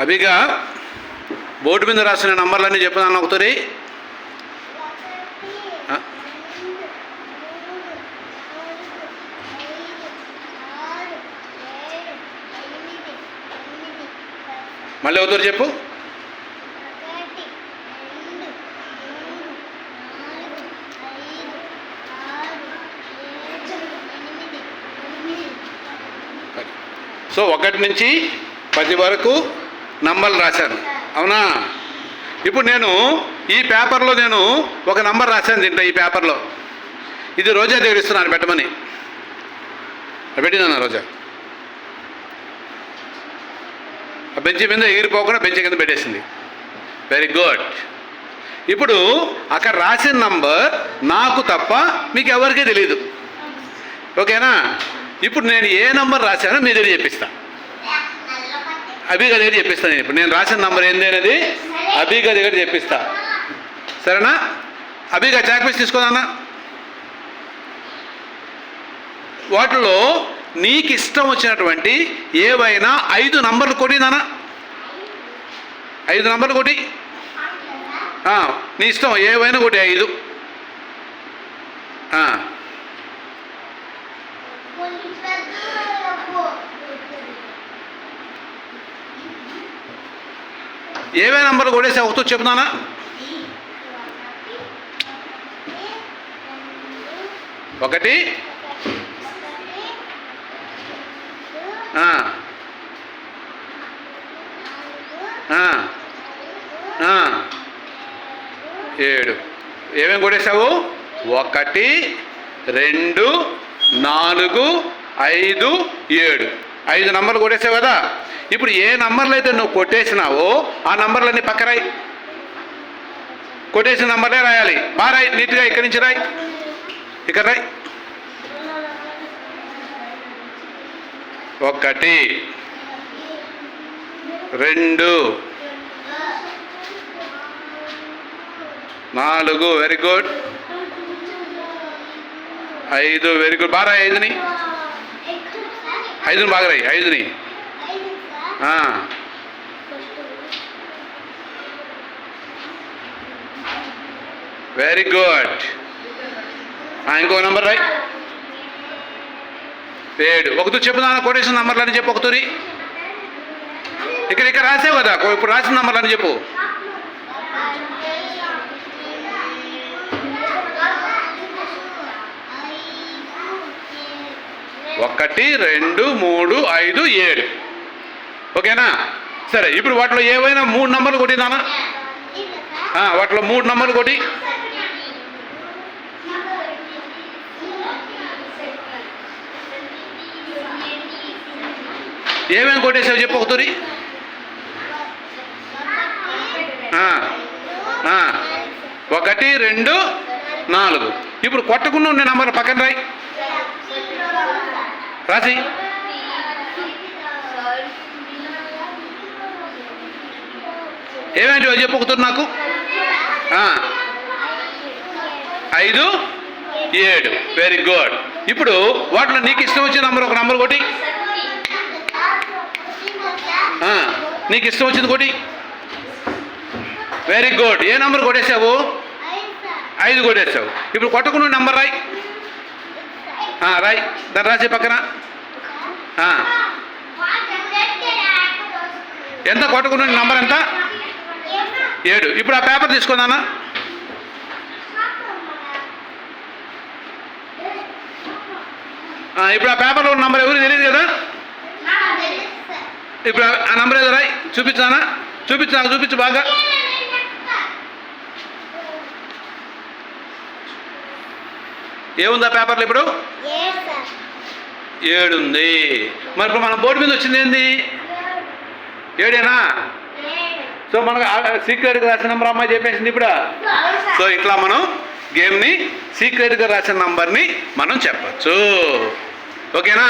అభిగా board మీద రాసిన నంబర్లన్నీ చెప్పుదాను ఒకసారి. మళ్ళీ ఒకసారి చెప్పు. సో 1 నుంచి 10 వరకు నంబర్లు రాశాను, అవునా? ఇప్పుడు నేను ఈ పేపర్లో ఒక నంబర్ రాశాను దీంట్లో. ఈ పేపర్లో ఇది రోజా దగ్గర ఇస్తున్నాను పెట్టమని. పెట్టినా రోజా ఆ బెంచ్ మీద ఎగిరిపోకుండా బెంచ్ కింద పెట్టేసింది. Very good. ఇప్పుడు అక్కడ రాసిన నంబర్ నాకు తప్ప మీకు ఎవరికీ తెలియదు, ఓకేనా? ఇప్పుడు నేను ఏ నంబర్ రాశానో మీ దగ్గర చెప్పిస్తా. అభిగా దగ్గర చెప్పిస్తాను. ఇప్పుడు నేను రాసిన నంబర్ ఏంది అనేది అభిగా దగ్గర చెప్పిస్తా, సరేనా? అభిగా చాక్పీస్ తీసుకోదన్నా. వాటిలో నీకు ఇష్టం వచ్చినటువంటి ఏవైనా 5 నంబర్లు కొట్టిందనా? 5 నంబర్లు కొట్టి, నీ ఇష్టం ఏవైనా కొట్టి 5. ఏవే నంబర్లు కొట్టేసి ఒకతో చెప్తానా? 1 7. ఏమేమి కొట్టేసావు? 1 2 4 5 7. 5 నంబర్లు కొట్టేసావు కదా. ఇప్పుడు ఏ నంబర్లు అయితే నువ్వు కొట్టేసినావో ఆ నంబర్లన్నీ పక్క రాయి. కొట్టేసిన నంబర్లే రాయాలి. బాగా రాయి, నీట్గా. ఇక్కడి నుంచి రాయి, ఇక్కడ రాయి. 1 2 4. Very good. 5. Very good. బాగా రాయి. 5ని బాగా రాయి. 5ని వెరీ గుడ్. ఇంకో నంబర్ రాయి. 7. ఒకతో చెప్పుదా కొటేషన్ నంబర్లని చెప్పు. ఒకతూరి ఇక్కడ రాసావు కదా, ఇప్పుడు రాసిన నంబర్లని చెప్పు. 1 2 3 5 7. ఓకేనా? సరే, ఇప్పుడు వాటిలో ఏవైనా 3 నంబర్లు కొట్టిందానా? వాటిలో 3 నంబర్లు కొట్టి. ఏమేమి కొట్టేసావు చెప్పు ఒకతూరి. 1 2 4. ఇప్పుడు కొట్టకుండా ఉండే నంబర్లు పక్కన రాయి, రాసి. ఏమేంటి చెప్పు ఒకతూరి నాకు. 5 7. Very good. ఇప్పుడు వాటిలో నీకు ఇష్టం వచ్చిన నంబర్ ఒక నంబర్ కొట్టి. నీకు ఇష్టం వచ్చింది కొట్టి. Very good. ఏ నంబర్ కొట్టేసావు? 5 కొట్టేసావు. ఇప్పుడు కొట్టకుండా నంబర్ రాయి, రాయి. దాన్ని రాసే పక్కన ఎంత కొట్టకుండా నంబర్ ఎంత? 7. ఇప్పుడు ఆ పేపర్ తీసుకుందానా? ఇప్పుడు ఆ పేపర్లో ఉన్న నంబర్ ఎవరికి తెలియదు కదా. ఇప్పుడు ఆ నంబర్ ఏదో రాయి. చూపించానా? చూపించు బాగా. ఏముంది ఆ పేపర్లో ఇప్పుడు? 7 ఉంది. మరి ఇప్పుడు మన బోర్డు మీద వచ్చింది ఏంది? 7ఏనా? సో మనకు సీక్రెట్గా రాసిన నంబర్ అమ్మాయి చెప్పేసింది ఇప్పుడు. సో ఇట్లా మనం గేమ్ని సీక్రెట్గా రాసిన నంబర్ని మనం చెప్పచ్చు, ఓకేనా?